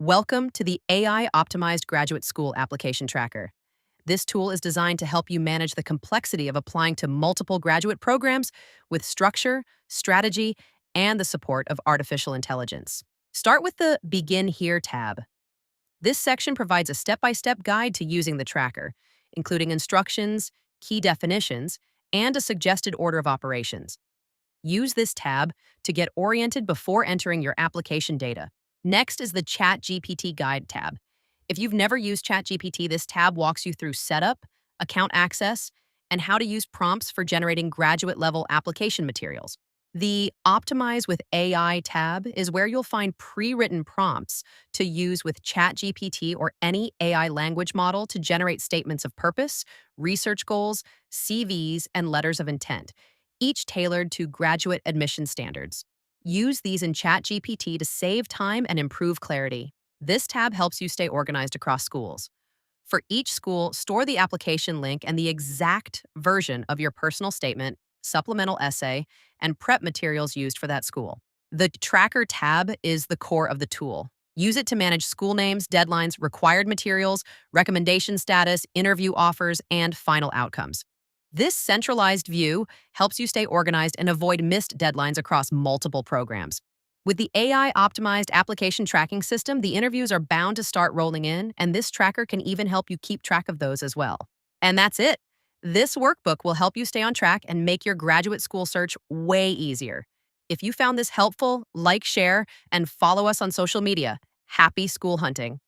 Welcome to the AI-optimized graduate school application tracker. This tool is designed to help you manage the complexity of applying to multiple graduate programs with structure, strategy, and the support of artificial intelligence. Start with the Begin Here tab. This section provides a step-by-step guide to using the tracker, including instructions, key definitions, and a suggested order of operations. Use this tab to get oriented before entering your application data. Next is the ChatGPT Guide tab. If you've never used ChatGPT, this tab walks you through setup, account access, and how to use prompts for generating graduate-level application materials. The Optimize with AI tab is where you'll find pre-written prompts to use with ChatGPT or any AI language model to generate statements of purpose, research goals, CVs, and letters of intent, each tailored to graduate admission standards. Use these in ChatGPT to save time and improve clarity. This tab helps you stay organized across schools. For each school, store the application link and the exact version of your personal statement, supplemental essay, and prep materials used for that school. The Tracker tab is the core of the tool. Use it to manage school names, deadlines, required materials, recommendation status, interview offers, and final outcomes. This centralized view helps you stay organized and avoid missed deadlines across multiple programs. With the AI-optimized application tracking system, the interviews are bound to start rolling in, and this tracker can even help you keep track of those as well. And that's it. This workbook will help you stay on track and make your graduate school search way easier. If you found this helpful, like, share, and follow us on social media. Happy school hunting!